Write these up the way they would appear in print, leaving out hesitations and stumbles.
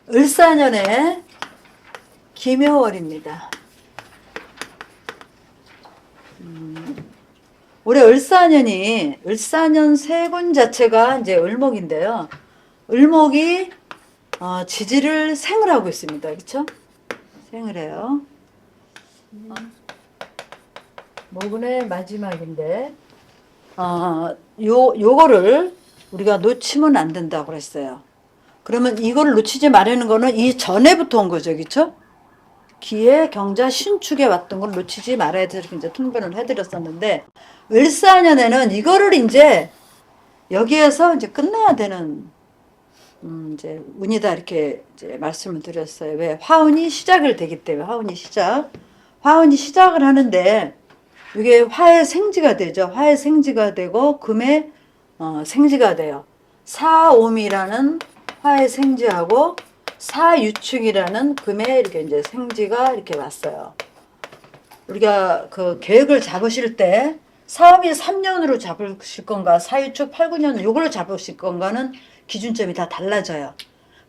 을사년의 기묘월입니다. 올해 을사년 세군 자체가 이제 을목인데요. 을목이 지지를 생을 하고 있습니다. 그렇죠? 생을 해요. 목운의 마지막인데 요거를 우리가 놓치면 안 된다고 그랬어요. 그러면 이거를 놓치지 말라는 거는 이 전에부터 온 거죠. 그렇죠? 기해, 경자, 신축에 왔던 걸 놓치지 말아야 돼서 이제 통변을 해드렸었는데, 을사년에는 이거를 이제 여기에서 이제 끝내야 되는 이제 운이다 이렇게 이제 말씀을 드렸어요. 왜? 화운이 시작을 되기 때문에. 화운이 시작을 하는데 이게 화의 생지가 되죠. 화의 생지가 되고 금의 생지가 돼요. 사옴이라는 화의 생지하고 사유축이라는 금의 이렇게 이제 생지가 이렇게 왔어요. 우리가 그 계획을 잡으실 때 사음이 3년으로 잡으실 건가 사유축 8, 9년 요걸로 잡으실 건가는 기준점이 다 달라져요.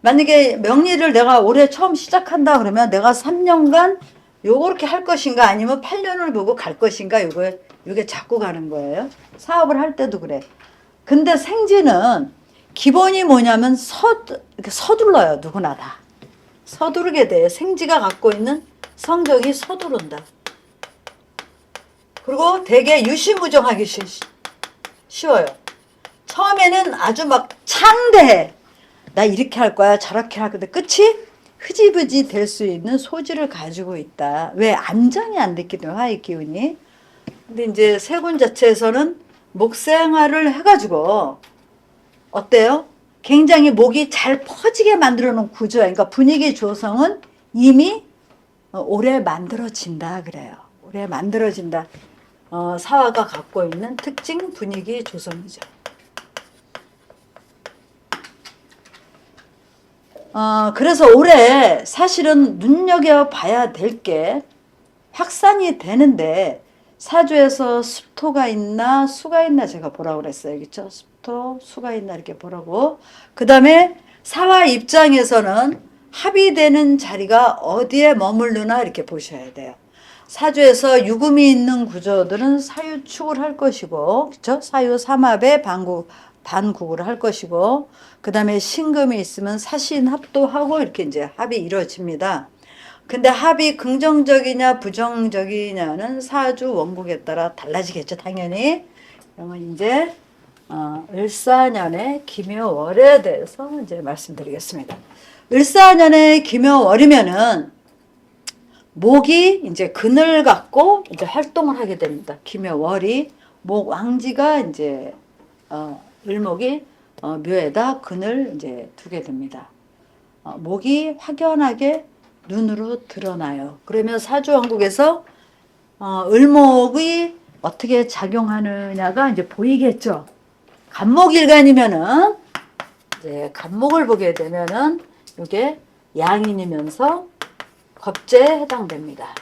만약에 명리를 내가 올해 처음 시작한다 그러면 내가 3년간 요렇게 할 것인가 아니면 8년을 보고 갈 것인가 요게 잡고 가는 거예요. 사업을 할 때도 그래. 근데 생지는 기본이 뭐냐면 이렇게 서둘러요. 누구나 다. 서두르게 돼. 생지가 갖고 있는 성격이 서두른다. 그리고 되게 유시무정하기 쉬워요. 처음에는 아주 막 창대해. 나 이렇게 할 거야 저렇게 할 건데 끝이 흐지부지 될 수 있는 소질을 가지고 있다. 왜? 안정이 안 됐기 때문에 화의 기운이. 근데 이제 세군 자체에서는 목생활을 해가지고 어때요? 굉장히 목이 잘 퍼지게 만들어 놓은 구조야. 그러니까 분위기 조성은 이미 오래 만들어진다 그래요. 오래 만들어진다. 사화가 갖고 있는 특징 분위기 조성이죠. 그래서 올해 사실은 눈여겨봐야 될 게 확산이 되는데 사주에서 습토가 있나 수가 있나 제가 보라고 그랬어요. 그렇죠? 습토, 수가 있나 이렇게 보라고. 그 다음에 사화 입장에서는 합의되는 자리가 어디에 머무르나 이렇게 보셔야 돼요. 사주에서 유금이 있는 구조들은 사유축을 할 것이고, 그렇죠? 사유 삼합에 반국을 할 것이고, 그 다음에 신금이 있으면 사신합도 하고 이렇게 이제 합이 이루어집니다. 근데 합이 긍정적이냐 부정적이냐는 사주 원국에 따라 달라지겠죠, 당연히. 그러면 이제 을사년의 기묘월에 대해서 이제 말씀드리겠습니다. 을사년의 기묘월이면은 목이 이제 근을 갖고 이제 활동을 하게 됩니다. 기묘월이 목 왕지가 이제 을목이 묘에다 근을 이제 두게 됩니다. 목이 확연하게 눈으로 드러나요. 그러면 사주왕국에서 을목이 어떻게 작용하느냐가 이제 보이겠죠. 간목일간이면은 이제 간목을 보게 되면은 이게 양인이면서 겁재에 해당됩니다.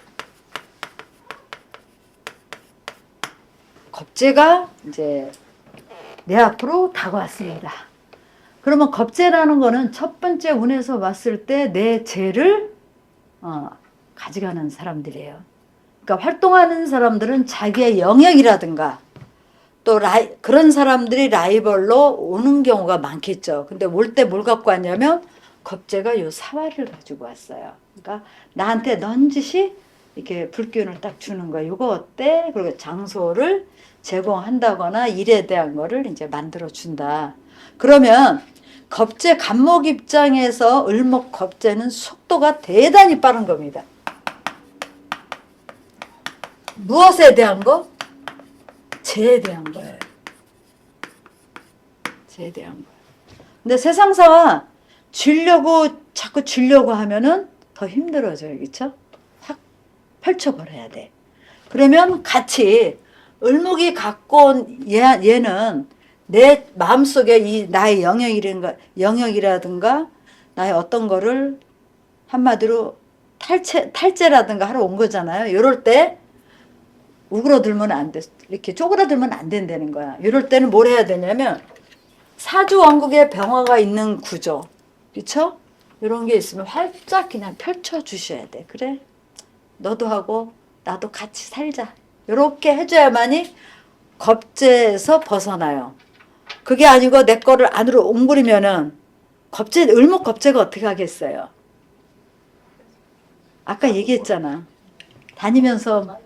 겁재가 이제 내 앞으로 다가왔습니다. 그러면 겁재라는 거는 첫 번째 운에서 봤을 때 내 재를 가져가는 사람들이에요. 그러니까 활동하는 사람들은 자기의 영역이라든가 또 그런 사람들이 라이벌로 오는 경우가 많겠죠. 근데 올 때 뭘 갖고 왔냐면 겁재가 요 사화를 가지고 왔어요. 그러니까 나한테 넌지시 이렇게 불기운을 딱 주는 거야. 이거 어때? 그리고 장소를 제공한다거나 일에 대한 거를 이제 만들어 준다. 그러면 겁재 간목 입장에서 을목 겁재는 속도가 대단히 빠른 겁니다. 무엇에 대한 거? 재에 대한 거예요. 재에 대한 거예요. 근데 세상사가 자꾸 쥐려고 하면은 더 힘들어져요. 그렇죠? 확 펼쳐버려야 돼. 그러면 같이 을목이 갖고 온 얘는 내 마음속에 이 나의 영역이라든가 나의 어떤 거를 한마디로 탈제라든가 하러 온 거잖아요. 이럴 때 우그러들면 안 돼. 이렇게 쪼그라들면 안 된다는 거야. 이럴 때는 뭘 해야 되냐면 사주 왕국에 병화가 있는 구조. 그렇죠? 이런 게 있으면 활짝 그냥 펼쳐 주셔야 돼. 그래, 너도 하고 나도 같이 살자. 이렇게 해줘야만이 겁재에서 벗어나요. 그게 아니고 내 거를 안으로 옹그리면은 겁재, 을목 겁재가 어떻게 하겠어요? 아까 얘기했잖아. 다니면서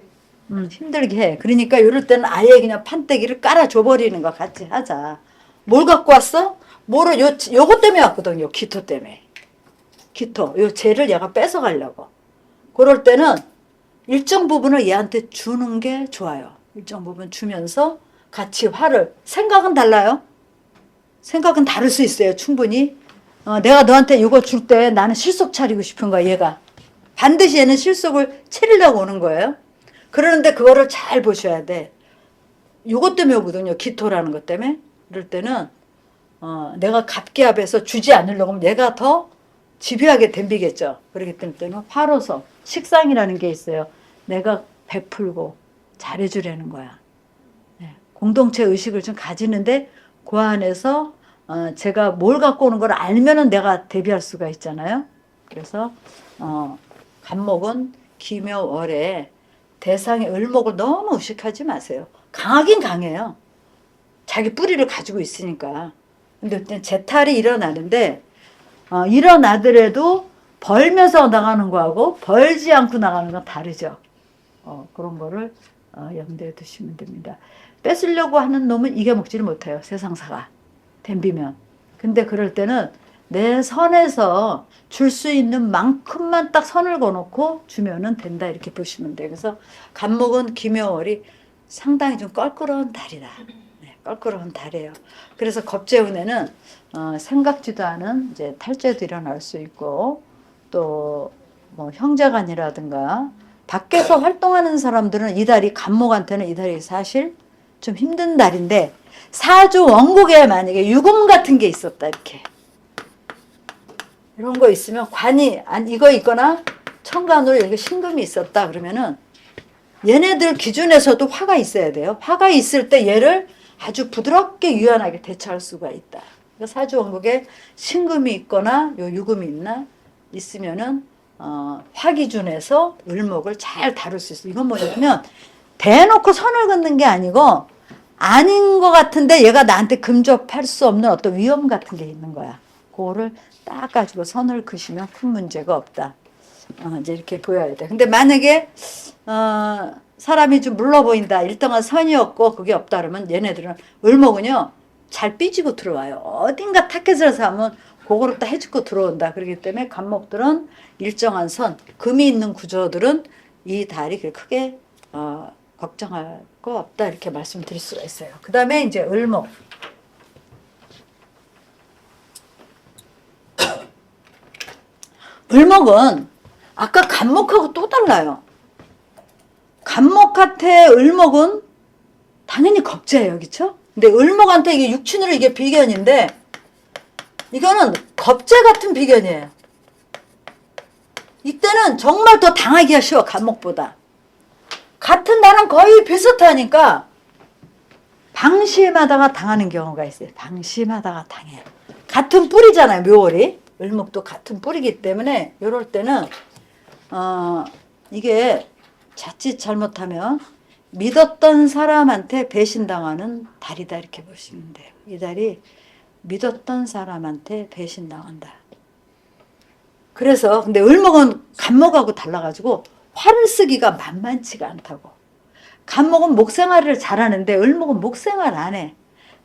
힘들게 해. 그러니까 이럴 때는 아예 그냥 판때기를 깔아줘 버리는 거 같이 하자. 뭘 갖고 왔어? 뭐를 요것 때문에 왔거든요. 기토 때문에. 기토. 요 재를 얘가 뺏어 가려고. 그럴 때는 일정 부분을 얘한테 주는 게 좋아요. 일정 부분 주면서 같이 화를. 생각은 달라요. 생각은 다를 수 있어요. 충분히. 내가 너한테 이거 줄 때 나는 실속 차리고 싶은 거야. 얘가. 반드시 얘는 실속을 차리려고 오는 거예요. 그러는데 그거를 잘 보셔야 돼. 요것 때문에 오거든요. 기토라는 것 때문에. 그럴 때는 내가 갑기압에서 주지 않으려고 하면 얘가 더 집요하게 덤비겠죠. 그렇기 때문에 화로서 식상이라는 게 있어요. 내가 베풀고 잘해주려는 거야. 네. 공동체 의식을 좀 가지는데 그 안에서 제가 뭘 갖고 오는 걸 알면은 내가 대비할 수가 있잖아요. 그래서 간목은 기묘월에 대상의 을목을 너무 의식하지 마세요. 강하긴 강해요. 자기 뿌리를 가지고 있으니까. 근데 재탈이 일어나는데 일어나더라도 벌면서 나가는 거하고 벌지 않고 나가는 건 다르죠. 그런 거를 염두에 두시면 됩니다. 뺏으려고 하는 놈은 이겨먹지를 못해요. 세상사가 덤비면. 근데 그럴 때는 내 선에서 줄 수 있는 만큼만 딱 선을 거놓고 주면은 된다 이렇게 보시면 돼요. 그래서 간목은 기묘월이 상당히 좀 껄끄러운 달이다. 네, 껄끄러운 달이에요. 그래서 겁재운에는 생각지도 않은 이제 탈재도 일어날 수 있고 또 뭐 형제간이라든가 밖에서 활동하는 사람들은 이 달이 간목한테는 이 달이 사실 좀 힘든 달인데 사주 원국에 만약에 유금 같은 게 있었다 이렇게 이런 거 있으면 관이 이거 있거나 천간으로 이렇게 신금이 있었다 그러면은 얘네들 기준에서도 화가 있어야 돼요. 화가 있을 때 얘를 아주 부드럽게 유연하게 대처할 수가 있다. 그러니까 사주 원국에 신금이 있거나 요 유금이 있으면은 화 기준에서 을목을 잘 다룰 수 있어. 이건 뭐냐면 대놓고 선을 긋는 게 아니고 아닌 것 같은데 얘가 나한테 근접할 수 없는 어떤 위험 같은 게 있는 거야. 그거를 딱 가지고 선을 그시면 큰 문제가 없다. 이제 이렇게 보여야 돼. 근데 만약에 사람이 좀 물러 보인다. 일정한 선이 없고 그게 없다 그러면 얘네들은 을목은요 잘 삐지고 들어와요. 어딘가 타켓에서 하면 그거를 딱 해주고 들어온다. 그렇기 때문에 간목들은 일정한 선, 금이 있는 구조들은 이 달이 크게 걱정할 거 없다 이렇게 말씀드릴 수가 있어요. 그 다음에 이제 을목. 을목은 아까 간목하고 또 달라요. 간목한테 을목은 당연히 겁재예요. 그렇죠? 근데 을목한테 이게 육친으로 이게 비견인데 이거는 겁재 같은 비견이에요. 이때는 정말 더 당하기가 쉬워. 간목보다. 같은 나랑 거의 비슷하니까 방심하다가 당하는 경우가 있어요. 방심하다가 당해요. 같은 뿌리잖아요. 묘월이. 을목도 같은 뿌리기 때문에 이럴 때는 이게 자칫 잘못하면 믿었던 사람한테 배신당하는 달이다 이렇게 보시면 돼요. 이 달이 믿었던 사람한테 배신당한다. 그래서 근데 을목은 간목하고 달라가지고 화를 쓰기가 만만치가 않다고. 간목은 목생활을 잘하는데 을목은 목생활 안 해.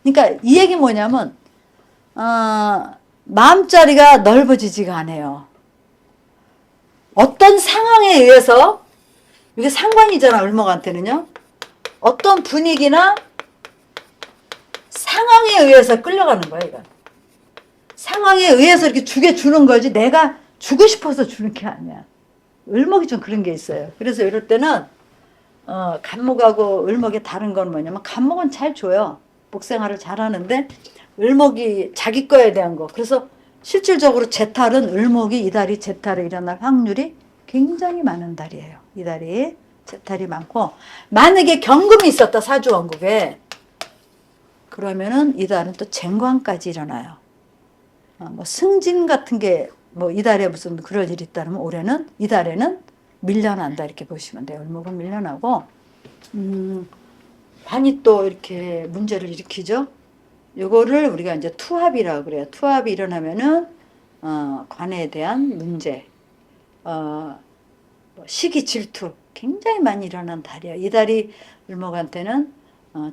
그러니까 이 얘기 뭐냐면 마음자리가 넓어지지가 않아요. 어떤 상황에 의해서 이게 상관이잖아. 을목한테는요. 어떤 분위기나 상황에 의해서 끌려가는 거야. 이건. 상황에 의해서 이렇게 주는 거지 내가 주고 싶어서 주는 게 아니야. 을목이 좀 그런 게 있어요. 그래서 이럴 때는 간목하고 을목의 다른 건 뭐냐면 간목은 잘 줘요. 목생활을 잘하는데 을목이 자기 거에 대한 거. 그래서 실질적으로 재탈은 을목이 이 달이 재탈에 일어날 확률이 굉장히 많은 달이에요. 이 달이 재탈이 많고 만약에 경금이 있었다 사주원국에 그러면은 이 달은 또 쟁관까지 일어나요. 뭐 승진 같은 게 뭐 이달에 무슨 그럴 일이 있다면 올해는 이달에는 밀려난다 이렇게 보시면 돼요. 을목은 밀려나고 관이 또 이렇게 문제를 일으키죠. 요거를 우리가 이제 투합이라고 그래요. 투합이 일어나면은 관에 대한 문제, 시기 질투 굉장히 많이 일어난 달이에요. 이 달이 을목한테는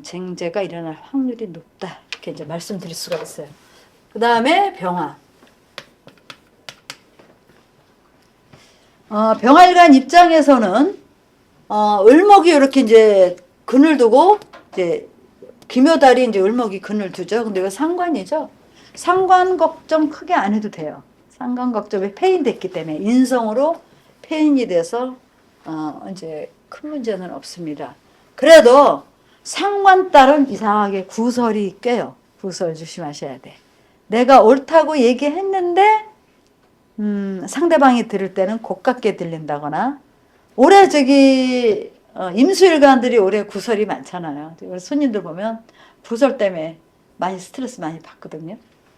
쟁제가 일어날 확률이 높다 이렇게 이제 말씀드릴 수가 있어요. 그 다음에 병화. 병화일간 입장에서는 을목이 이렇게 이제 근을 두고 이제 기묘달이 이제 을목이 근을 두죠. 근데 이거 상관이죠. 상관 걱정 크게 안 해도 돼요. 상관 걱정이 폐인됐기 때문에 인성으로 폐인이 돼서 이제 큰 문제는 없습니다. 그래도 상관달은 이상하게 구설이 껴요. 구설 조심하셔야 돼. 내가 옳다고 얘기했는데 상대방이 들을 때는 고깝게 들린다거나 올해 저기 임수일간들이 올해 구설이 많잖아요. 손님들 보면 구설 때문에 많이 스트레스 많이 받거든요.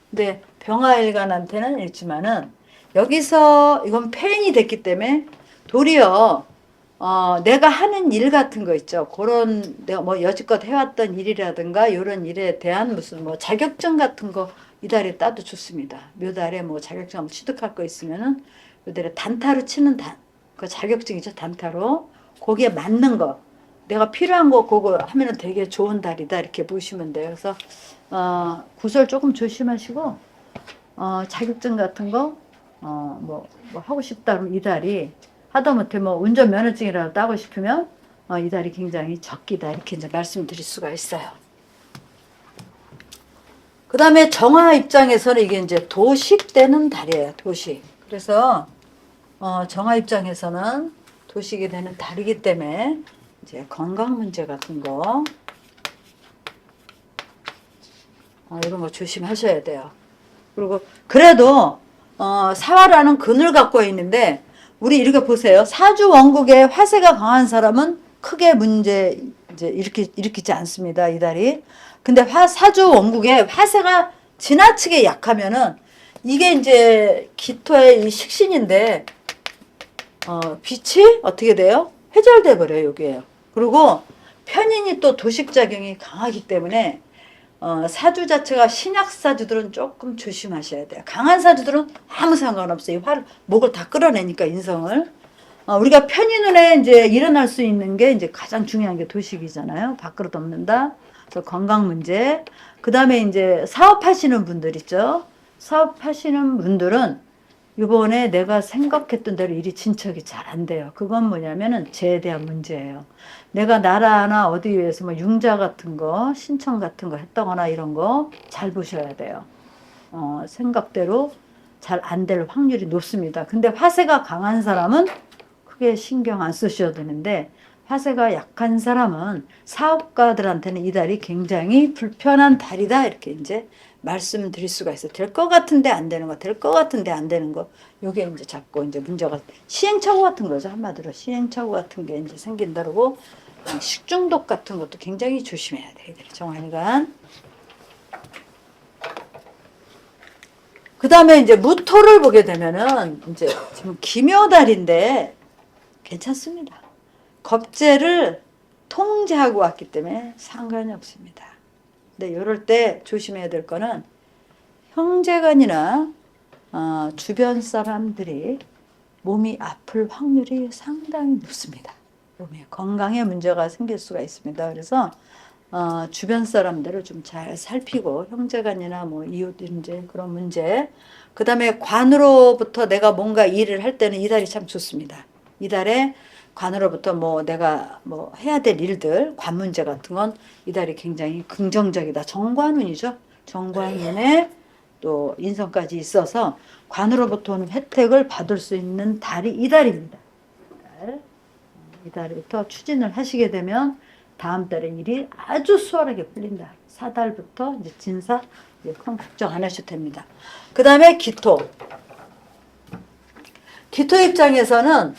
근데 병화일간한테는 있지만은 여기서 이건 폐인이 됐기 때문에 도리어 내가 하는 일 같은 거 있죠. 그런 내가 뭐 여지껏 해왔던 일이라든가 이런 일에 대한 무슨 뭐 자격증 같은 거 이달에 따도 좋습니다. 묘달에 뭐 자격증 취득할 거 있으면은 묘달에 단타로 치는 그 자격증이죠. 단타로 거기에 맞는 거 내가 필요한 거 그거 하면은 되게 좋은 달이다 이렇게 보시면 돼요. 그래서 구설 조금 조심하시고 자격증 같은 거 뭐 하고 싶다 그러면 이달이 하다못해 뭐 운전면허증이라도 따고 싶으면 이달이 굉장히 적기다 이렇게 이제 말씀드릴 수가 있어요. 그 다음에 정화 입장에서는 이게 이제 도식되는 달이에요. 도식. 그래서 정화 입장에서는 도식이 되는 달이기 때문에 이제 건강 문제 같은 거 이런 거 조심하셔야 돼요. 그리고 그래도 사화라는 근을 갖고 있는데 우리 이렇게 보세요. 사주 원국에 화세가 강한 사람은 크게 문제 이제 일으키지 않습니다. 이 달이. 근데 사주 원국에 화세가 지나치게 약하면은 이게 이제 기토의 이 식신인데 빛이 어떻게 돼요? 회절돼 버려요. 여기에요. 그리고 편인이 또 도식작용이 강하기 때문에 사주 자체가 신약 사주들은 조금 조심하셔야 돼요. 강한 사주들은 아무 상관없어요. 목을 다 끌어내니까 인성을. 우리가 편인운에 이제 일어날 수 있는 게 이제 가장 중요한 게 도식이잖아요. 밥그릇 없는다. 그래서 건강 문제. 그 다음에 이제 사업하시는 분들 있죠. 사업하시는 분들은 이번에 내가 생각했던 대로 일이 진척이 잘 안 돼요. 그건 뭐냐면은 재에 대한 문제예요. 내가 나라나 어디에서 뭐 융자 같은 거, 신청 같은 거 했다거나 이런 거 잘 보셔야 돼요. 생각대로 잘 안 될 확률이 높습니다. 근데 화세가 강한 사람은 크게 신경 안 쓰셔도 되는데 화세가 약한 사람은 사업가들한테는 이 달이 굉장히 불편한 달이다 이렇게 이제 말씀드릴 수가 있어요. 될 것 같은데 안 되는 거, 될 것 같은데 안 되는 거. 요게 이제 자꾸 이제 문제가 시행착오 같은 거죠. 한마디로 시행착오 같은 게 이제 생긴다고 식중독 같은 것도 굉장히 조심해야 돼요. 정화일간. 그 다음에 이제 무토를 보게 되면은 이제 지금 기묘달인데 괜찮습니다. 겁재를 통제하고 왔기 때문에 상관이 없습니다. 근데 이럴 때 조심해야 될 거는 형제간이나 주변 사람들이 몸이 아플 확률이 상당히 높습니다. 몸에 건강에 문제가 생길 수가 있습니다. 그래서 주변 사람들을 좀 잘 살피고 형제간이나 뭐 이웃 문제 그런 문제 그 다음에 관으로부터 내가 뭔가 일을 할 때는 이달이 참 좋습니다. 이달에 관으로부터 뭐 내가 뭐 해야 될 일들 관 문제 같은 건 이달이 굉장히 긍정적이다. 정관운이죠. 정관운에 또 인성까지 있어서 관으로부터 오는 혜택을 받을 수 있는 달이 이달입니다. 이달부터 추진을 하시게 되면 다음 달에 일이 아주 수월하게 풀린다. 사달부터 이제 진사 이제 큰 걱정 안 하셔도 됩니다. 그 다음에 기토. 기토 입장에서는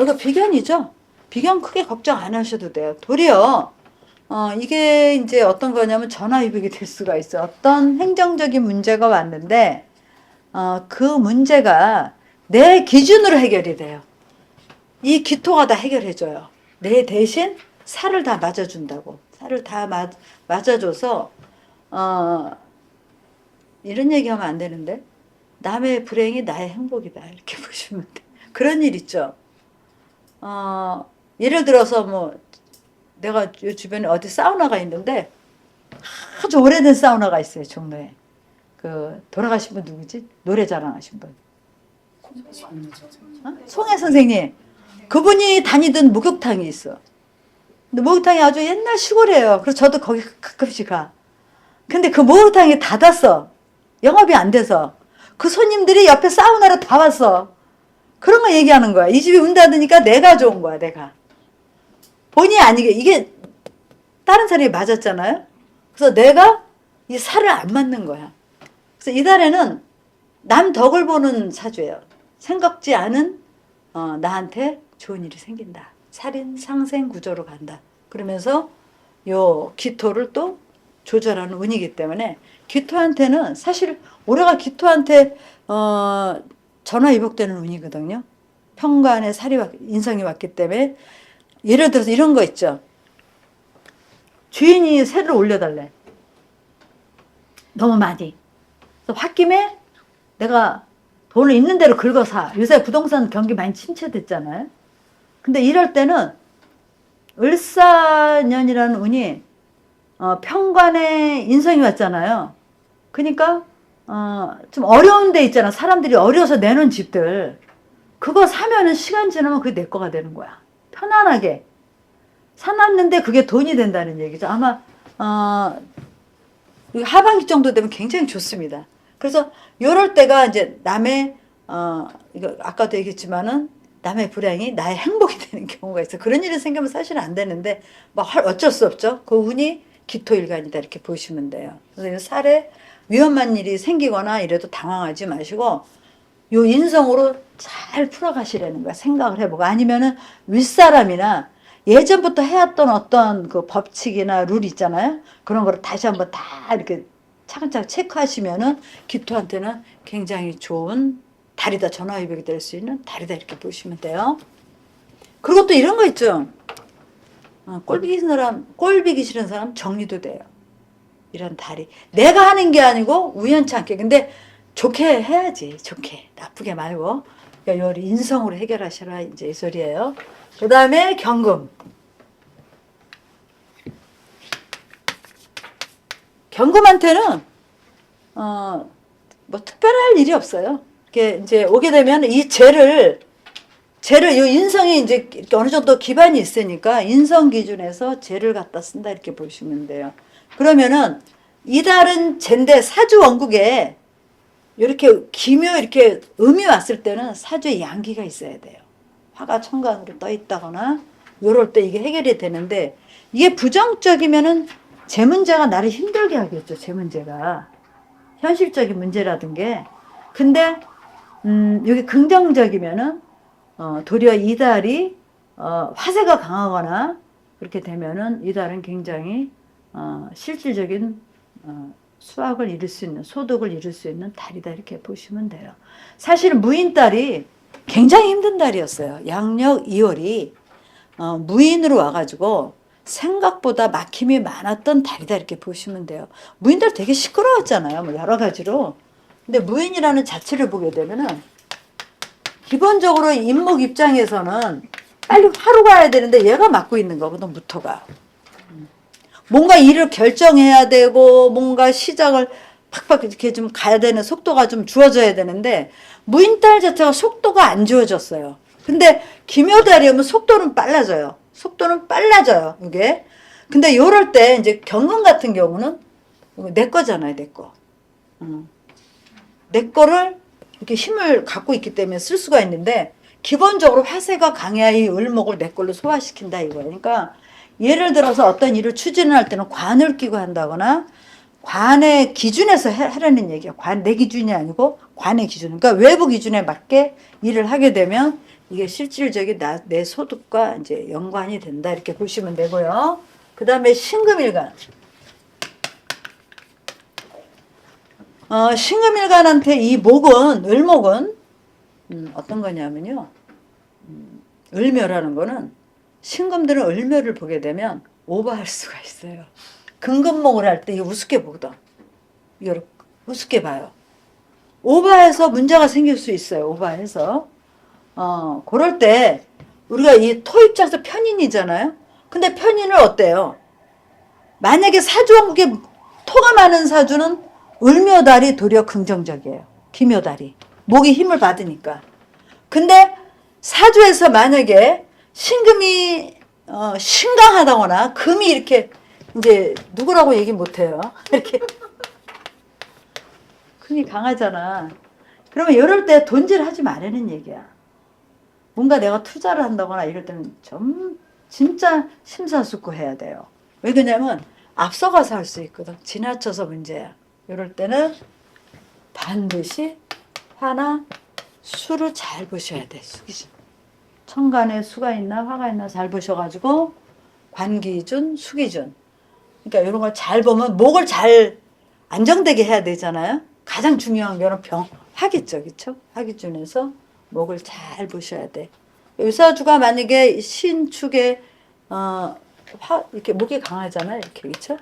이거 비견이죠. 비견 크게 걱정 안 하셔도 돼요. 도리어 이게 이제 어떤 거냐면 전화위복이 될 수가 있어요. 어떤 행정적인 문제가 왔는데 그 문제가 내 기준으로 해결이 돼요. 이 기토가 다 해결해줘요. 내 대신 살을 다 맞아준다고. 살을 다 맞아줘서 이런 얘기하면 안 되는데 남의 불행이 나의 행복이다 이렇게 보시면 돼. 그런 일 있죠. 예를 들어서 뭐 내가 요 주변에 어디 사우나가 있는데 아주 오래된 사우나가 있어요. 종로에. 그 돌아가신 분 누구지? 노래 자랑하신 분. 송혜 선생님. 그분이 다니던 목욕탕이 있어. 근데 목욕탕이 아주 옛날 시골이에요. 그래서 저도 거기 가끔씩 가. 근데 그 목욕탕이 닫았어. 영업이 안 돼서. 그 손님들이 옆에 사우나로 다 왔어. 그런 거 얘기하는 거야. 이 집이 문 닫으니까 내가 좋은 거야, 내가. 본의 아니게. 이게 다른 사람이 맞았잖아요. 그래서 내가 이 살을 안 맞는 거야. 그래서 이달에는 남 덕을 보는 사주예요. 생각지 않은 나한테 좋은 일이 생긴다. 살인 상생 구조로 간다. 그러면서 요 기토를 또 조절하는 운이기 때문에 기토한테는 사실 올해가 기토한테 전화위복되는 운이거든요. 편관에 살이 인성이 왔기 때문에 예를 들어서 이런 거 있죠. 주인이 세를 올려달래. 너무 많이. 그래서 홧김에 내가 돈을 있는 대로 긁어 사. 요새 부동산 경기 많이 침체됐잖아요. 근데 이럴 때는 을사년이라는 운이 편관에 인성이 왔잖아요. 그러니까 좀 어려운 데 있잖아. 사람들이 어려서 내놓은 집들. 그거 사면은 시간 지나면 그게 내 거가 되는 거야. 편안하게. 사놨는데 그게 돈이 된다는 얘기죠. 아마 하반기 정도 되면 굉장히 좋습니다. 그래서 요럴 때가 이제 남의 이거 아까도 얘기했지만은 남의 불행이 나의 행복이 되는 경우가 있어. 그런 일이 생기면 사실은 안 되는데 뭐 어쩔 수 없죠. 그 운이 기토일간이다 이렇게 보시면 돼요. 그래서 살에 위험한 일이 생기거나 이래도 당황하지 마시고 요 인성으로 잘 풀어가시라는 거야. 생각을 해보고 아니면은 윗사람이나 예전부터 해왔던 어떤 그 법칙이나 룰 있잖아요. 그런 거를 다시 한번 다 이렇게 차근차근 체크하시면은 기토한테는 굉장히 좋은 달이다. 전화위복이 될 수 있는 달이다. 이렇게 보시면 돼요. 그리고 또 이런 거 있죠. 꼴비기 싫은 사람 정리도 돼요. 이런 달이. 내가 하는 게 아니고 우연치 않게. 근데 좋게 해야지. 좋게. 나쁘게 말고. 그러니까 요 인성으로 해결하시라. 이제 이 소리예요. 그 다음에 경금. 경금한테는 뭐 특별할 일이 없어요. 이게 이제 오게 되면 이 죄를 요 인성이 이제 어느 정도 기반이 있으니까 인성 기준에서 죄를 갖다 쓴다 이렇게 보시면 돼요. 그러면은 이달은 젠데 사주 원국에 이렇게 기묘 이렇게 음이 왔을 때는 사주에 양기가 있어야 돼요. 화가 천간으로 떠 있다거나 요럴 때 이게 해결이 되는데 이게 부정적이면은 제 문제가 나를 힘들게 하겠죠. 제 문제가 현실적인 문제라든 게. 근데 여기 긍정적이면은 도리어 이달이 화세가 강하거나 그렇게 되면은 이달은 굉장히 실질적인 수확을 이룰 수 있는 소득을 이룰 수 있는 달이다 이렇게 보시면 돼요. 사실은 무인달이 굉장히 힘든 달이었어요. 양력 2월이 무인으로 와가지고 생각보다 막힘이 많았던 달이다 이렇게 보시면 돼요. 무인달 되게 시끄러웠잖아요. 뭐 여러 가지로. 근데 무인이라는 자체를 보게 되면은 기본적으로 임목 입장에서는 빨리 화로 가야 되는데 얘가 막고 있는 거거든. 무토가. 뭔가 일을 결정해야 되고 뭔가 시작을 팍팍 이렇게 좀 가야 되는 속도가 좀 주어져야 되는데 무인달 자체가 속도가 안 주어졌어요. 근데 기묘달이 오면 속도는 빨라져요. 속도는 빨라져요. 이게. 근데 요럴 때 이제 경금 같은 경우는 내 거잖아요. 내 거. 내 거를 이렇게 힘을 갖고 있기 때문에 쓸 수가 있는데 기본적으로 화세가 강해야 이 을목을 내 걸로 소화시킨다 이거예요. 그러니까 예를 들어서 어떤 일을 추진할 때는 관을 끼고 한다거나 관의 기준에서 하라는 얘기야. 내 기준이 아니고 관의 기준. 그러니까 외부 기준에 맞게 일을 하게 되면 이게 실질적인 내 소득과 이제 연관이 된다 이렇게 보시면 되고요. 그 다음에 신금일간. 신금일간한테 이 목은, 을목은, 어떤 거냐면요. 을묘라는 거는, 신금들은 을묘를 보게 되면 오버할 수가 있어요. 금금목을 할 때 이거 우습게 보거든. 이걸 우습게 봐요. 오버해서 문제가 생길 수 있어요. 오버해서. 그럴 때, 우리가 이 토 입장에서 편인이잖아요? 근데 편인을 어때요? 만약에 사주왕국에 토가 많은 사주는 을묘달이 도리어 긍정적이에요. 기묘달이. 목이 힘을 받으니까. 근데 사주에서 만약에 신금이 신강하다거나 금이 이렇게 이제 누구라고 얘기 못해요. 이렇게 금이 강하잖아. 그러면 이럴 때 돈질하지 말라는 얘기야. 뭔가 내가 투자를 한다거나 이럴 때는 좀 진짜 심사숙고해야 돼요. 왜 그러냐면 앞서가서 할 수 있거든. 지나쳐서 문제야. 이럴 때는 반드시 화나 수를 잘 보셔야 돼. 수기준. 천간에 수가 있나 화가 있나 잘 보셔가지고 관기준, 수기준. 그러니까 이런 걸 잘 보면 목을 잘 안정되게 해야 되잖아요. 가장 중요한 거는 화기죠, 그렇죠? 화기준에서 목을 잘 보셔야 돼. 의사주가 만약에 신축에 이렇게 목이 강하잖아요, 이렇게 그렇죠?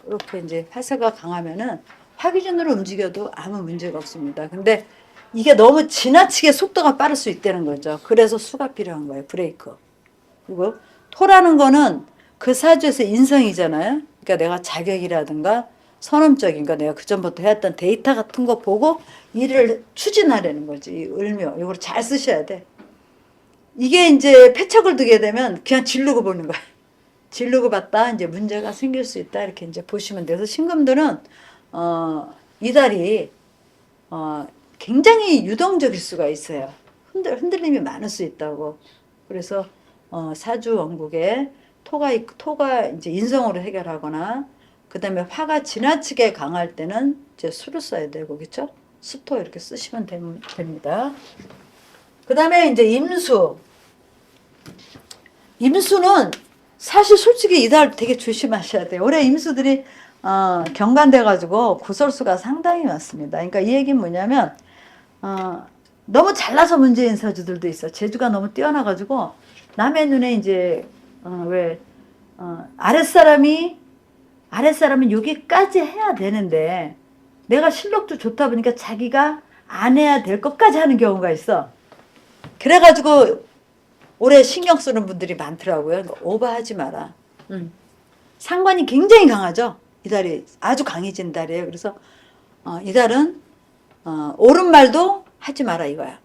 이렇게 이제 화세가 강하면은 화기준으로 움직여도 아무 문제가 없습니다. 근데 이게 너무 지나치게 속도가 빠를 수 있다는 거죠. 그래서 수가 필요한 거예요, 브레이크. 그리고 토라는 거는 그 사주에서 인성이잖아요. 그러니까 내가 자격이라든가 선험적인 거 내가 그전부터 해왔던 데이터 같은 거 보고 일을 추진하려는 거지. 이 을묘. 이걸 잘 쓰셔야 돼. 이게 이제 패착을 두게 되면 그냥 지르고 보는 거야. 지르고 봤다 이제 문제가 생길 수 있다 이렇게 이제 보시면 돼서 신금들은 이달이 굉장히 유동적일 수가 있어요. 흔들림이 많을 수 있다고. 그래서 사주 원국에 토가 이제 인성으로 해결하거나 그다음에 화가 지나치게 강할 때는 이제 수를 써야 되고 그렇죠? 수토 이렇게 쓰시면 됩니다. 그다음에 이제 임수. 임수는 사실 솔직히 이달 되게 조심하셔야 돼요. 올해 임수들이 경관돼가지고 구설수가 상당히 많습니다. 그러니까 이 얘기는 뭐냐면 너무 잘나서 문제인 사주들도 있어. 재주가 너무 뛰어나가지고 남의 눈에 이제 아랫사람은 여기까지 해야 되는데 내가 실력도 좋다 보니까 자기가 안 해야 될 것까지 하는 경우가 있어. 그래가지고 올해 신경 쓰는 분들이 많더라고요. 오버하지 마라. 상관이 굉장히 강하죠. 이달이 아주 강해진 달이에요. 그래서 이달은 옳은 말도 하지 마라 이거야.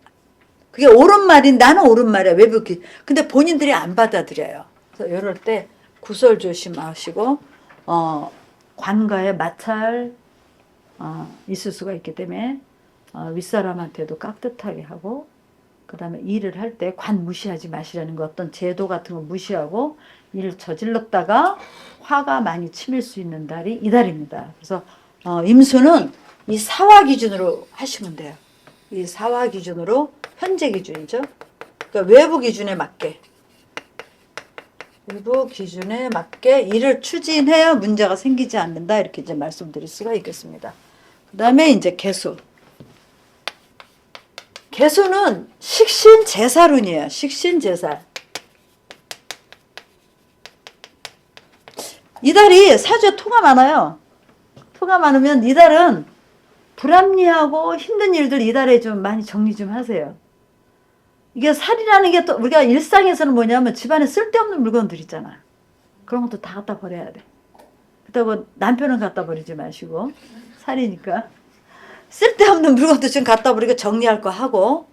그게 옳은 말인 나는 옳은 말이야. 외부기. 근데 본인들이 안 받아들여요. 그래서 이럴 때 구설 조심하시고 관가에 마찰 있을 수가 있기 때문에 윗사람한테도 깍듯하게 하고 그 다음에 일을 할 때 관 무시하지 마시라는 거 어떤 제도 같은 거 무시하고 일을 저질렀다가 화가 많이 치밀 수 있는 달이 이 달입니다. 그래서 임수는 이 사화 기준으로 하시면 돼요. 이 사화 기준으로 현재 기준이죠. 그러니까 외부 기준에 맞게 외부 기준에 맞게 일을 추진해야 문제가 생기지 않는다 이렇게 이제 말씀드릴 수가 있겠습니다. 그 다음에 이제 개수. 개수는 식신제살운이에요. 식신제살. 이달이 사주에 토가 많아요. 토가 많으면 이달은 불합리하고 힘든 일들 이달에 좀 많이 정리 좀 하세요. 이게 살이라는 게 또 우리가 일상에서는 뭐냐면 집안에 쓸데없는 물건들 있잖아. 그런 것도 다 갖다 버려야 돼. 그렇다고 남편은 갖다 버리지 마시고 살이니까. 쓸데없는 물건도 좀 갖다 버리고 정리할 거 하고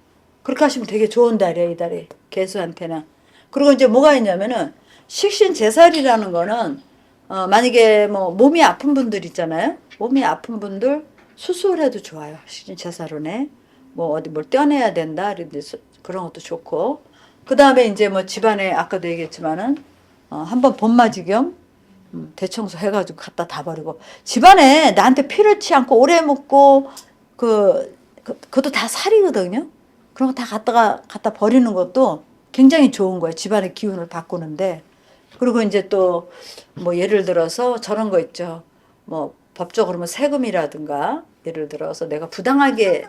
그렇게 하시면 되게 좋은 달이에요. 이 달이 개수한테는. 그리고 이제 뭐가 있냐면은 식신제살이라는 거는 만약에 뭐 몸이 아픈 분들 있잖아요. 몸이 아픈 분들 수술해도 좋아요. 식신제살운에 뭐 어디 뭘 떼어내야 된다 그런 것도 좋고 그 다음에 이제 뭐 집안에 아까도 얘기했지만은 한번 봄맞이 겸 대청소 해가지고 갖다 다 버리고 집안에 나한테 필요치 않고 오래 묵고 그것도 다 살이거든요. 그런 거 다 갖다 버리는 것도 굉장히 좋은 거예요. 집안의 기운을 바꾸는데. 그리고 이제 또 뭐 예를 들어서 저런 거 있죠. 뭐 법적으로 뭐 세금이라든가 예를 들어서 내가 부당하게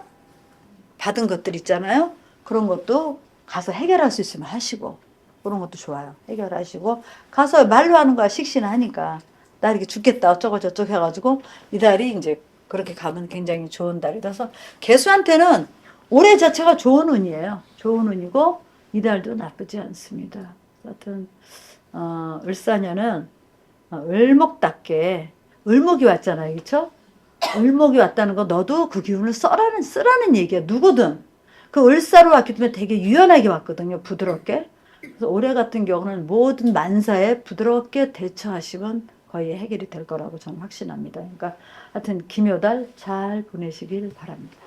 받은 것들 있잖아요. 그런 것도 가서 해결할 수 있으면 하시고 그런 것도 좋아요. 해결하시고 가서 말로 하는 거야 식신하니까 나 이렇게 죽겠다 어쩌고 저쩌고 해가지고 이달이 이제 그렇게 가면 굉장히 좋은 달이라서 개수한테는 올해 자체가 좋은 운이에요. 좋은 운이고 이달도 나쁘지 않습니다. 하여튼 을사년은 을목답게 을목이 왔잖아요, 그렇죠? 을목이 왔다는 거 너도 그 기운을 쓰라는 얘기야. 누구든 그 을사로 왔기 때문에 되게 유연하게 왔거든요. 부드럽게. 그래서 올해 같은 경우는 모든 만사에 부드럽게 대처하시면 거의 해결이 될 거라고 저는 확신합니다. 그러니까 하여튼 김효달 잘 보내시길 바랍니다.